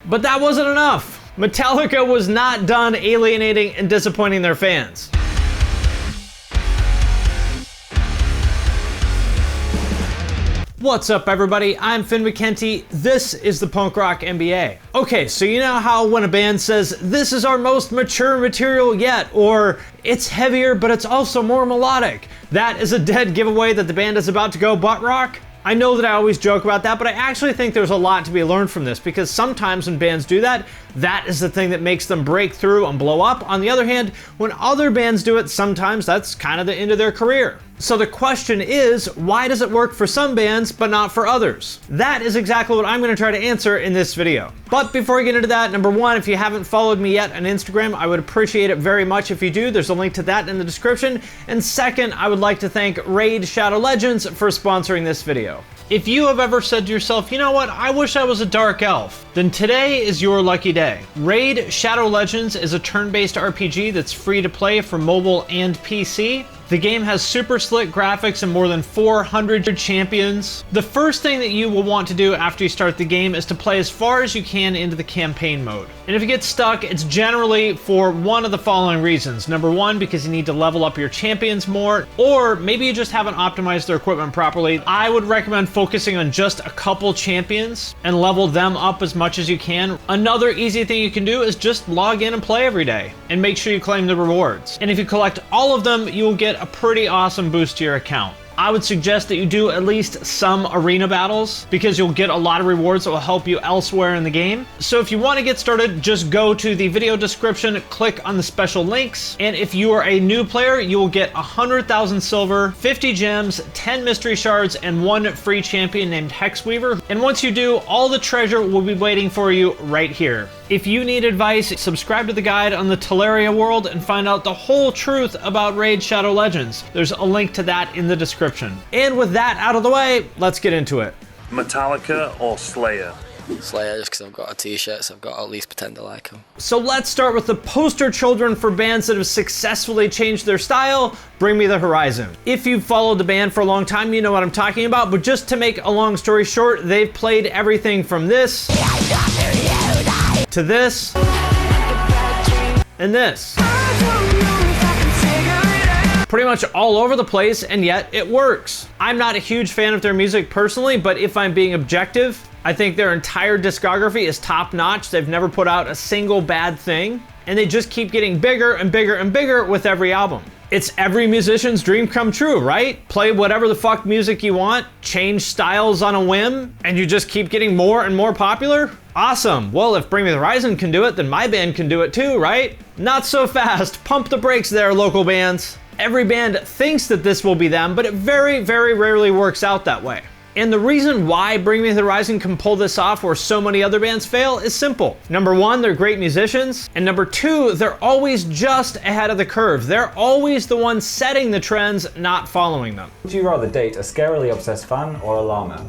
But that wasn't enough. Metallica was not done alienating and disappointing their fans. What's up, everybody? I'm Finn McKenty. This is the Punk Rock NBA. Okay, so you know how when a band says, this is our most mature material yet, or it's heavier but it's also more melodic, that is a dead giveaway that the band is about to go butt rock? I know that I always joke about that, but I actually think there's a lot to be learned from this, because sometimes when bands do that, that is the thing that makes them break through and blow up. On the other hand, when other bands do it, sometimes that's kind of the end of their career. So the question is, why does it work for some bands but not for others? That is exactly what I'm going to try to answer in this video. But before I get into that, number one, if you haven't followed me yet on Instagram, I would appreciate it very much if you do. There's a link to that in the description. And second, I would like to thank Raid Shadow Legends for sponsoring this video. If you have ever said to yourself, you know what, I wish I was a dark elf, then today is your lucky day. Raid Shadow Legends is a turn-based RPG that's free to play for mobile and PC. The game has super slick graphics and more than 400 champions. The first thing that you will want to do after you start the game is to play as far as you can into the campaign mode. And if you get stuck, it's generally for one of the following reasons. Number one, because you need to level up your champions more, or maybe you just haven't optimized their equipment properly. I would recommend focusing on just a couple champions and level them up as much as you can. Another easy thing you can do is just log in and play every day and make sure you claim the rewards. And if you collect all of them, you will get a pretty awesome boost to your account. I would suggest that you do at least some arena battles, because you'll get a lot of rewards that will help you elsewhere in the game. So if you want to get started, just go to the video description, click on the special links, and if you are a new player, you will get 100,000 silver, 50 gems, 10 mystery shards, and 1 free champion named Hexweaver. And once you do, all the treasure will be waiting for you right here. If you need advice, subscribe to the guide on the Teleria world and find out the whole truth about Raid Shadow Legends. There's a link to that in the description. And with that out of the way, let's get into it. Metallica or Slayer? Slayer, just because I've got a t-shirt, so I've got to at least pretend I like them. So let's start with the poster children for bands that have successfully changed their style, Bring Me the Horizon. If you've followed the band for a long time, you know what I'm talking about, but just to make a long story short, they've played everything from this, to this, and this. Pretty much all over the place, and yet it works. I'm not a huge fan of their music personally, but if I'm being objective, I think their entire discography is top notch. They've never put out a single bad thing, and they just keep getting bigger and bigger and bigger with every album. It's every musician's dream come true, right? Play whatever the fuck music you want, change styles on a whim, and you just keep getting more and more popular? Awesome. Well, if Bring Me the Horizon can do it, then my band can do it too, right? Not so fast. Pump the brakes there, local bands. Every band thinks that this will be them, but it very, very rarely works out that way. And the reason why Bring Me the Horizon can pull this off where so many other bands fail is simple. Number one, they're great musicians. And number two, they're always just ahead of the curve. They're always the ones setting the trends, not following them. Would you rather date a scarily obsessed fan or a llama?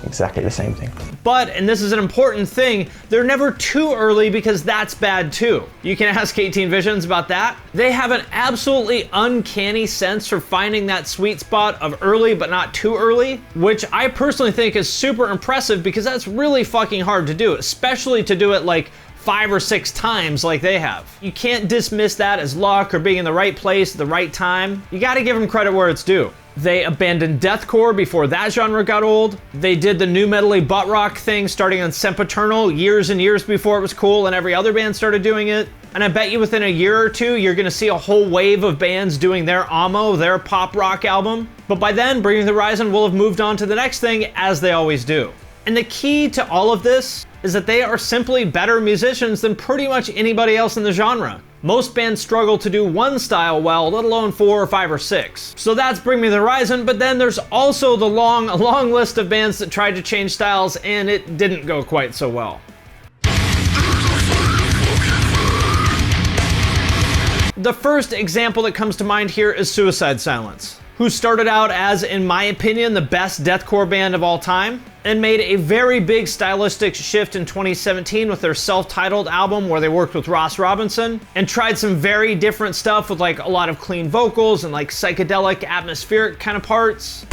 Exactly the same thing. But, and this is an important thing, they're never too early, because that's bad too. You can ask 18 Visions about that. They have an absolutely uncanny sense for finding that sweet spot of early but not too early, which I personally think is super impressive, because that's really fucking hard to do, especially to do it like 5 or 6 times like they have. You can't dismiss that as luck or being in the right place at the right time. You gotta give them credit where it's due. They abandoned deathcore before that genre got old. They did the new metally butt rock thing starting on Sempiternal years and years before it was cool and every other band started doing it. And I bet you within a year or two, you're gonna see a whole wave of bands doing their Amo, their pop rock album. But by then, Bring Me the Horizon will have moved on to the next thing, as they always do. And the key to all of this is that they are simply better musicians than pretty much anybody else in the genre. Most bands struggle to do one style well, let alone 4 or 5 or 6. So that's Bring Me the Horizon, but then there's also the long list of bands that tried to change styles and it didn't go quite so well. The first example that comes to mind here is Suicide Silence, who started out as, in my opinion, the best deathcore band of all time, and made a very big stylistic shift in 2017 with their self-titled album where they worked with Ross Robinson and tried some very different stuff with like a lot of clean vocals and like psychedelic, atmospheric kind of parts.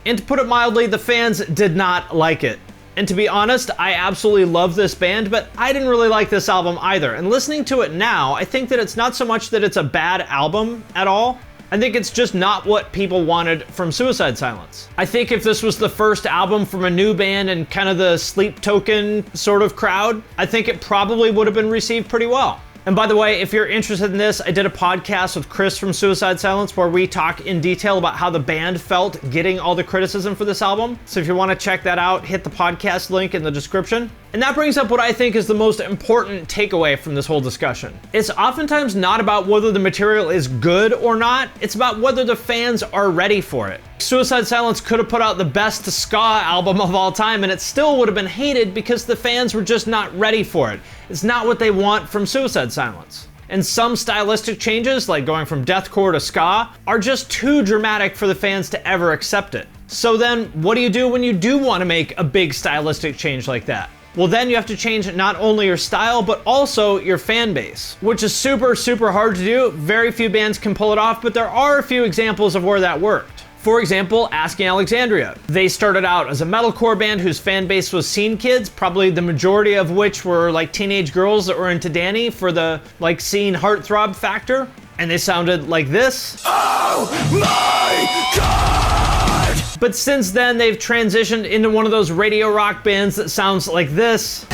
And to put it mildly, the fans did not like it. And to be honest, I absolutely love this band, but I didn't really like this album either. And listening to it now, I think that it's not so much that it's a bad album at all. I think it's just not what people wanted from Suicide Silence. I think if this was the first album from a new band and kind of the Sleep Token sort of crowd, I think it probably would have been received pretty well. And by the way, if you're interested in this, I did a podcast with Chris from Suicide Silence where we talk in detail about how the band felt getting all the criticism for this album. So if you want to check that out, hit the podcast link in the description. And that brings up what I think is the most important takeaway from this whole discussion. It's oftentimes not about whether the material is good or not, it's about whether the fans are ready for it. Suicide Silence could have put out the best ska album of all time and it still would have been hated because the fans were just not ready for it. It's not what they want from Suicide Silence. And some stylistic changes, like going from deathcore to ska, are just too dramatic for the fans to ever accept it. So then, what do you do when you do want to make a big stylistic change like that? Well, then you have to change not only your style, but also your fan base, which is super, super hard to do. Very few bands can pull it off, but there are a few examples of where that worked. For example, Asking Alexandria. They started out as a metalcore band whose fan base was scene kids, probably the majority of which were like teenage girls that were into Danny for the like scene heartthrob factor. And they sounded like this. Oh my God! But since then, they've transitioned into one of those radio rock bands that sounds like this.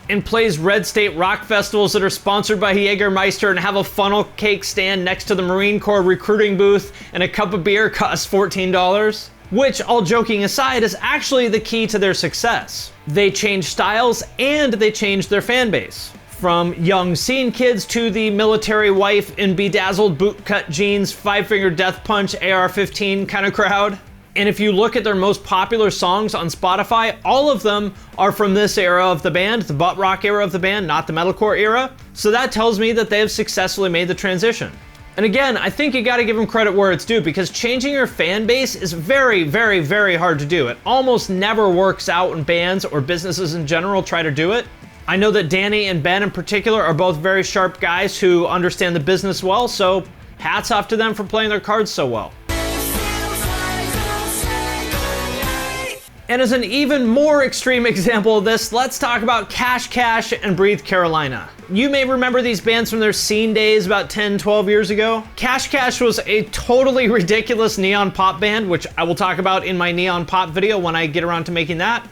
And plays red state rock festivals that are sponsored by Jägermeister and have a funnel cake stand next to the Marine Corps recruiting booth, and a cup of beer costs $14. Which, all joking aside, is actually the key to their success. They changed styles and they changed their fan base. From young scene kids to the military wife in bedazzled bootcut jeans, five-finger death punch, AR-15 kind of crowd. And if you look at their most popular songs on Spotify, all of them are from this era of the band, the butt rock era of the band, not the metalcore era. So that tells me that they have successfully made the transition. And again, I think you gotta give them credit where it's due, because changing your fan base is very, very, very hard to do. It almost never works out when bands or businesses in general try to do it. I know that Danny and Ben in particular are both very sharp guys who understand the business well, so hats off to them for playing their cards so well. And as an even more extreme example of this, let's talk about Cash Cash and Breathe Carolina. You may remember these bands from their scene days about 10, 12 years ago. Cash Cash was a totally ridiculous neon pop band, which I will talk about in my neon pop video when I get around to making that.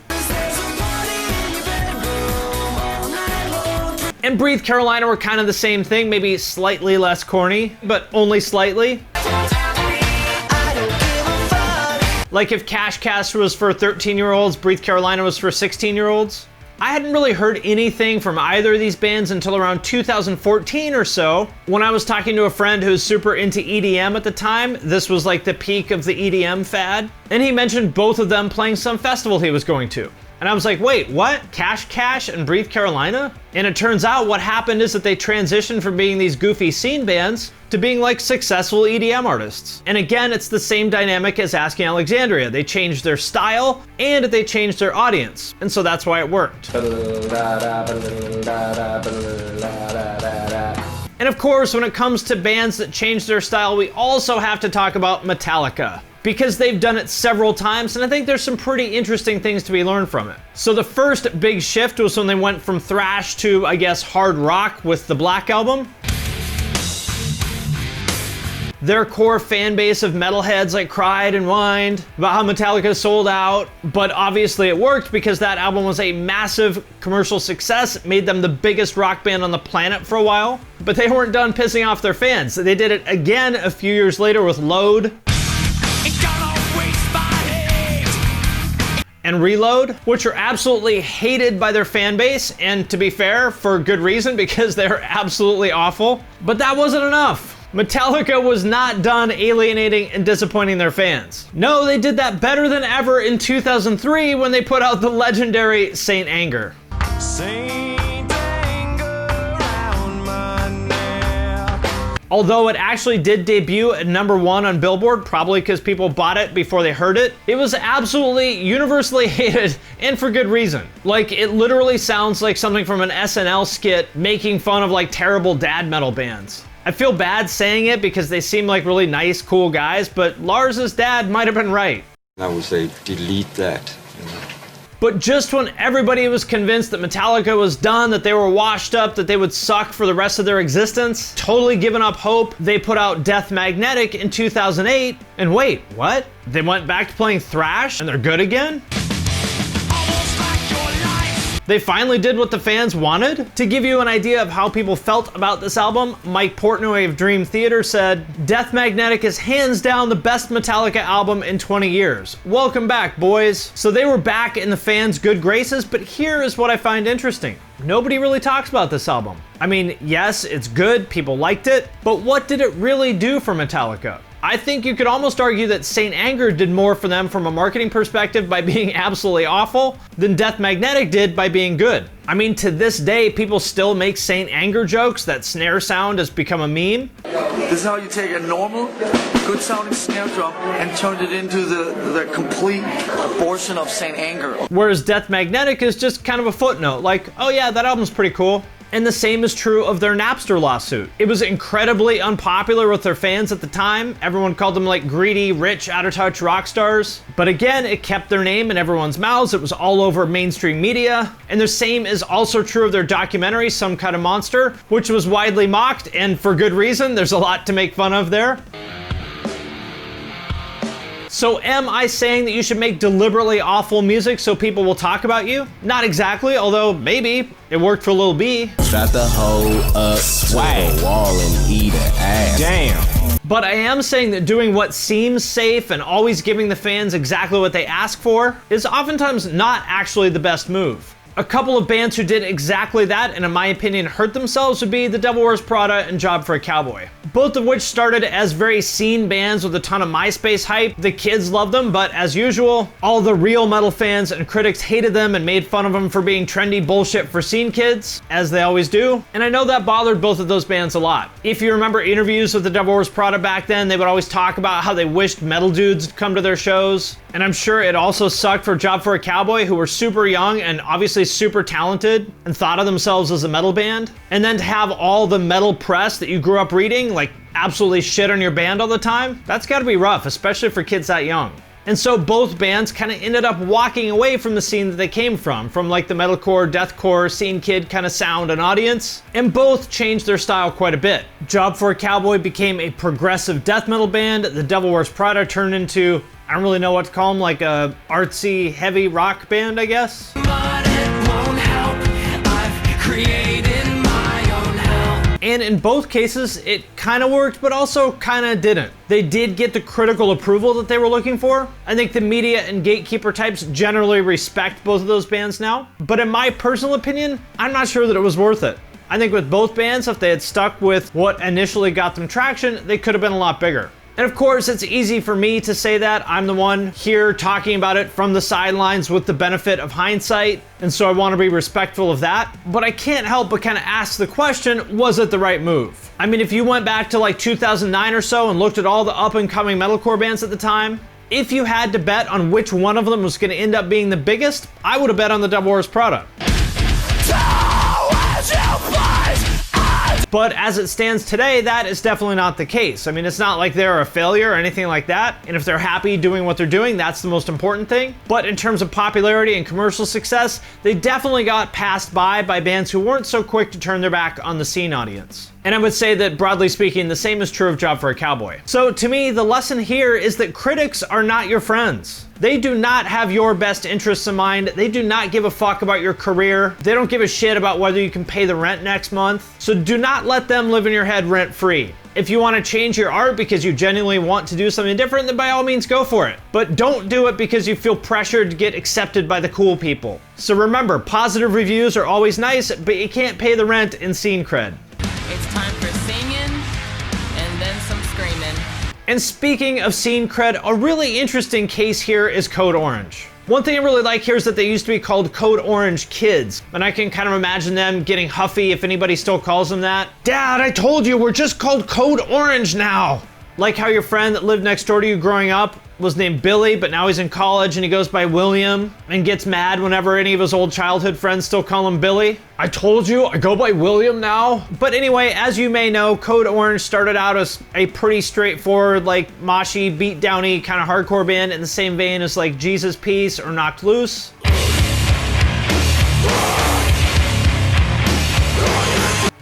And Breathe Carolina were kind of the same thing, maybe slightly less corny, but only slightly. Like if Cash Cash was for 13-year-olds, Breathe Carolina was for 16-year-olds. I hadn't really heard anything from either of these bands until around 2014 or so, when I was talking to a friend who was super into EDM at the time. This was like the peak of the EDM fad. And he mentioned both of them playing some festival he was going to. And I was like, wait, what? Cash Cash and Breathe Carolina? And it turns out what happened is that they transitioned from being these goofy scene bands to being like successful EDM artists. And again, it's the same dynamic as Asking Alexandria. They changed their style and they changed their audience. And so that's why it worked. And of course, when it comes to bands that change their style, we also have to talk about Metallica, because they've done it several times, and I think there's some pretty interesting things to be learned from it. So the first big shift was when they went from thrash to, I guess, hard rock with the Black Album. Their core fan base of metalheads like cried and whined about how Metallica sold out, but obviously it worked because that album was a massive commercial success. It made them the biggest rock band on the planet for a while, but they weren't done pissing off their fans. They did it again a few years later with Load and Reload, which are absolutely hated by their fan base, and to be fair, for good reason, because they're absolutely awful. But that wasn't enough. Metallica was not done alienating and disappointing their fans. No, they did that better than ever in 2003 when they put out the legendary Saint Anger. Although it actually did debut at #1 on Billboard, probably because people bought it before they heard it, it was absolutely universally hated, and for good reason. Like, it literally sounds like something from an SNL skit making fun of like terrible dad metal bands. I feel bad saying it because they seem like really nice, cool guys, but Lars's dad might have been right. I would say delete that. But just when everybody was convinced that Metallica was done, that they were washed up, that they would suck for the rest of their existence, totally given up hope, they put out Death Magnetic in 2008. And wait, what? They went back to playing thrash and they're good again? They finally did what the fans wanted? To give you an idea of how people felt about this album, Mike Portnoy of Dream Theater said, "Death Magnetic is hands down the best Metallica album in 20 years. Welcome back, boys." So they were back in the fans' good graces, but here is what I find interesting. Nobody really talks about this album. I mean, yes, it's good, people liked it, but what did it really do for Metallica? I think you could almost argue that Saint Anger did more for them from a marketing perspective by being absolutely awful than Death Magnetic did by being good. I mean, to this day, people still make Saint Anger jokes. That snare sound has become a meme. This is how you take a normal, good sounding snare drum and turn it into the complete abortion of Saint Anger. Whereas Death Magnetic is just kind of a footnote, like, oh yeah, that album's pretty cool. And the same is true of their Napster lawsuit. It was incredibly unpopular with their fans at the time. Everyone called them like greedy, rich, out-of-touch rock stars. But again, it kept their name in everyone's mouths. It was all over mainstream media. And the same is also true of their documentary, Some Kind of Monster, which was widely mocked, and for good reason. There's a lot to make fun of there. So am I saying that you should make deliberately awful music so people will talk about you? Not exactly, although maybe. It worked for Lil B. Strap the hoe up, swag, the wall and eat an ass. Damn. But I am saying that doing what seems safe and always giving the fans exactly what they ask for is oftentimes not actually the best move. A couple of bands who did exactly that, and in my opinion hurt themselves, would be The Devil Wears Prada and Job for a Cowboy. Both of which started as very scene bands with a ton of MySpace hype. The kids loved them, but as usual, all the real metal fans and critics hated them and made fun of them for being trendy bullshit for scene kids, as they always do. And I know that bothered both of those bands a lot. If you remember interviews with The Devil Wears Prada back then, they would always talk about how they wished metal dudes would come to their shows. And I'm sure it also sucked for Job for a Cowboy, who were super young and obviously super talented and thought of themselves as a metal band. And then to have all the metal press that you grew up reading, like, absolutely shit on your band all the time, that's gotta be rough, especially for kids that young. And so both bands kind of ended up walking away from the scene that they came from like the metalcore, deathcore, scene kid kind of sound and audience, and both changed their style quite a bit. Job for a Cowboy became a progressive death metal band. The Devil Wears Prada turned into, I don't really know what to call them, like a artsy, heavy rock band, I guess. But it won't help. I've created my own hell. And in both cases, it kind of worked, but also kind of didn't. They did get the critical approval that they were looking for. I think the media and gatekeeper types generally respect both of those bands now. But in my personal opinion, I'm not sure that it was worth it. I think with both bands, if they had stuck with what initially got them traction, they could have been a lot bigger. And of course, it's easy for me to say that. I'm the one here talking about it from the sidelines with the benefit of hindsight, and so I want to be respectful of that. But I can't help but kind of ask the question, was it the right move? I mean, if you went back to like 2009 or so and looked at all the up-and-coming metalcore bands at the time, if you had to bet on which one of them was going to end up being the biggest, I would have bet on the Devil Wears Prada. But as it stands today, that is definitely not the case. I mean, it's not like they're a failure or anything like that. And if they're happy doing what they're doing, that's the most important thing. But in terms of popularity and commercial success, they definitely got passed by bands who weren't so quick to turn their back on the scene audience. And I would say that, broadly speaking, the same is true of Job for a Cowboy. So to me, the lesson here is that critics are not your friends. They do not have your best interests in mind. They do not give a fuck about your career. They don't give a shit about whether you can pay the rent next month. So do not let them live in your head rent-free. If you want to change your art because you genuinely want to do something different, then by all means go for it. But don't do it because you feel pressured to get accepted by the cool people. So remember, positive reviews are always nice, but you can't pay the rent in scene cred. It's time for singing and then some screaming. And speaking of scene cred, a really interesting case here is Code Orange. One thing I really like here is that they used to be called Code Orange Kids, and I can kind of imagine them getting huffy if anybody still calls them that. Dad, I told you we're just called Code Orange now. Like how your friend that lived next door to you growing up was named Billy, but now he's in college and he goes by William and gets mad whenever any of his old childhood friends still call him Billy. I told you, I go by William now. But anyway, as you may know, Code Orange started out as a pretty straightforward, like moshy, beat-downy kind of hardcore band in the same vein as like Jesus Piece or Knocked Loose.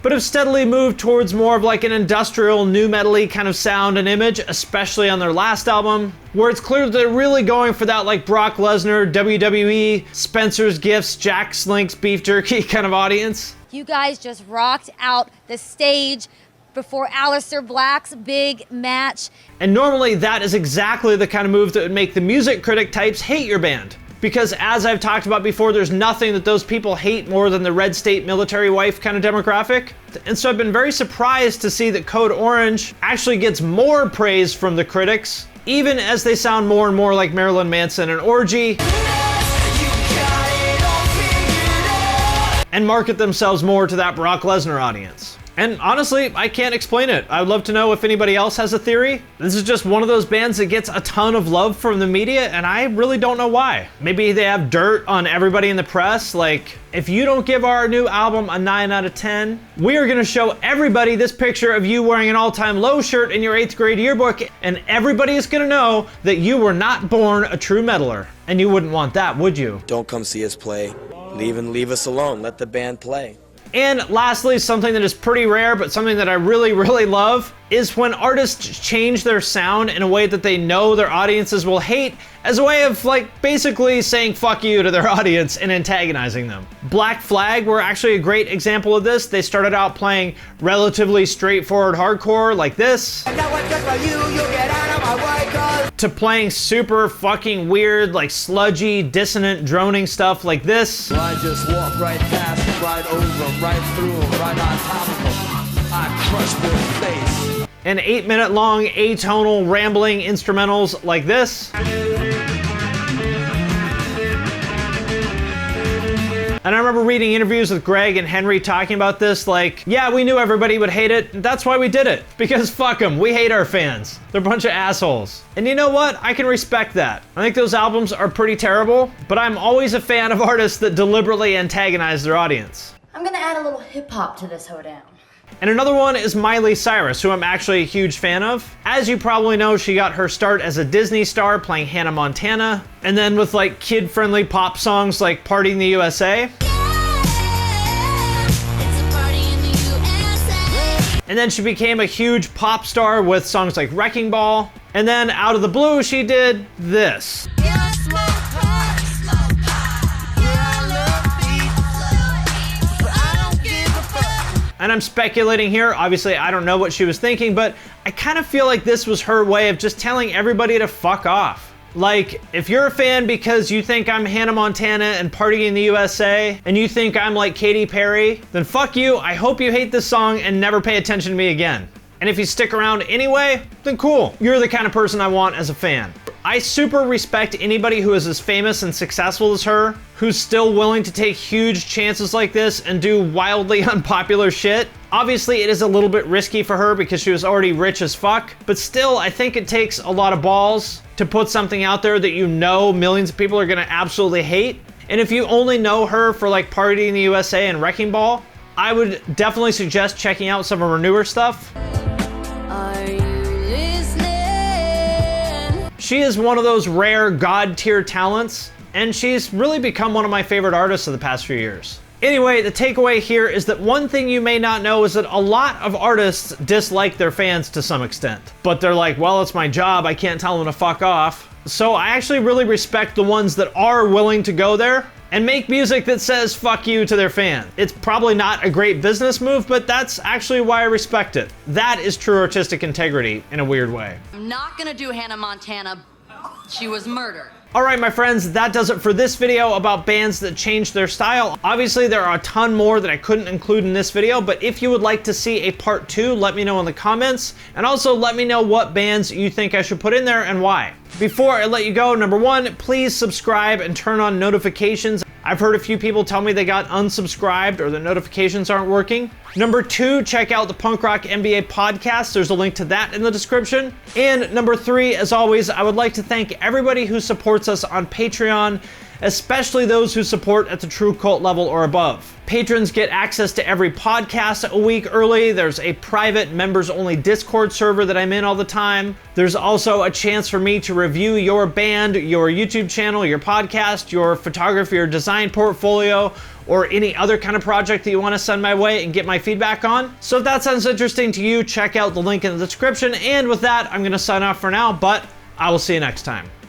But have steadily moved towards more of like an industrial, nu metal-y kind of sound and image, especially on their last album, where it's clear that they're really going for that like Brock Lesnar, WWE, Spencer's Gifts, Jack Slink's beef jerky kind of audience. You guys just rocked out the stage before Aleister Black's big match. And normally that is exactly the kind of move that would make the music critic types hate your band. Because as I've talked about before, there's nothing that those people hate more than the red state military wife kind of demographic. And so I've been very surprised to see that Code Orange actually gets more praise from the critics, even as they sound more and more like Marilyn Manson and Orgy, and market themselves more to that Brock Lesnar audience. And honestly, I can't explain it. I would love to know if anybody else has a theory. This is just one of those bands that gets a ton of love from the media, and I really don't know why. Maybe they have dirt on everybody in the press, like, if you don't give our new album a 9 out of 10, we are gonna show everybody this picture of you wearing an all-time low shirt in your 8th grade yearbook, and everybody is gonna know that you were not born a true metaler. And you wouldn't want that, would you? Don't come see us play. Leave us alone. Let the band play. And lastly, something that is pretty rare, but something that I really, really love, is when artists change their sound in a way that they know their audiences will hate, as a way of like basically saying fuck you to their audience and antagonizing them. Black Flag were actually a great example of this. They started out playing relatively straightforward hardcore like this, to playing super fucking weird, like sludgy, dissonant, droning stuff like this. I just walk right past them, right over them, right through them, right on top of them. I crush their face. And 8-minute long atonal rambling instrumentals like this. And I remember reading interviews with Greg and Henry talking about this, like, yeah, we knew everybody would hate it, that's why we did it. Because fuck them, we hate our fans. They're a bunch of assholes. And you know what? I can respect that. I think those albums are pretty terrible, but I'm always a fan of artists that deliberately antagonize their audience. I'm gonna add a little hip hop to this hoedown. And another one is Miley Cyrus, who I'm actually a huge fan of. As you probably know, she got her start as a Disney star playing Hannah Montana, and then with like kid-friendly pop songs like Party in the USA. And then she became a huge pop star with songs like Wrecking Ball. And then out of the blue, she did this. And I'm speculating here, obviously I don't know what she was thinking, but I kind of feel like this was her way of just telling everybody to fuck off. Like, if you're a fan because you think I'm Hannah Montana and Party in the USA, and you think I'm like Katy Perry, then fuck you, I hope you hate this song and never pay attention to me again. And if you stick around anyway, then cool. You're the kind of person I want as a fan. I super respect anybody who is as famous and successful as her, who's still willing to take huge chances like this and do wildly unpopular shit. Obviously, it is a little bit risky for her because she was already rich as fuck, but still, I think it takes a lot of balls to put something out there that you know millions of people are gonna absolutely hate. And if you only know her for like Party in the USA and Wrecking Ball, I would definitely suggest checking out some of her newer stuff. She is one of those rare god-tier talents, and she's really become one of my favorite artists of the past few years. Anyway, the takeaway here is that one thing you may not know is that a lot of artists dislike their fans to some extent. But they're like, well, it's my job, I can't tell them to fuck off. So I actually really respect the ones that are willing to go there and make music that says fuck you to their fans. It's probably not a great business move, but that's actually why I respect it. That is true artistic integrity in a weird way. I'm not gonna do Hannah Montana. She was murdered. All right, my friends, that does it for this video about bands that changed their style. Obviously, there are a ton more that I couldn't include in this video, but if you would like to see a part 2, let me know in the comments, and also let me know what bands you think I should put in there and why. Before I let you go, number 1, please subscribe and turn on notifications. I've heard a few people tell me they got unsubscribed or the notifications aren't working. Number 2, check out the Punk Rock NBA podcast. There's a link to that in the description. And number 3, as always, I would like to thank everybody who supports us on Patreon, especially those who support at the True Cult level or above. Patrons get access to every podcast a week early. There's a private members-only Discord server that I'm in all the time. There's also a chance for me to review your band, your YouTube channel, your podcast, your photography or design portfolio, or any other kind of project that you want to send my way and get my feedback on. So if that sounds interesting to you, check out the link in the description. And with that, I'm going to sign off for now, but I will see you next time.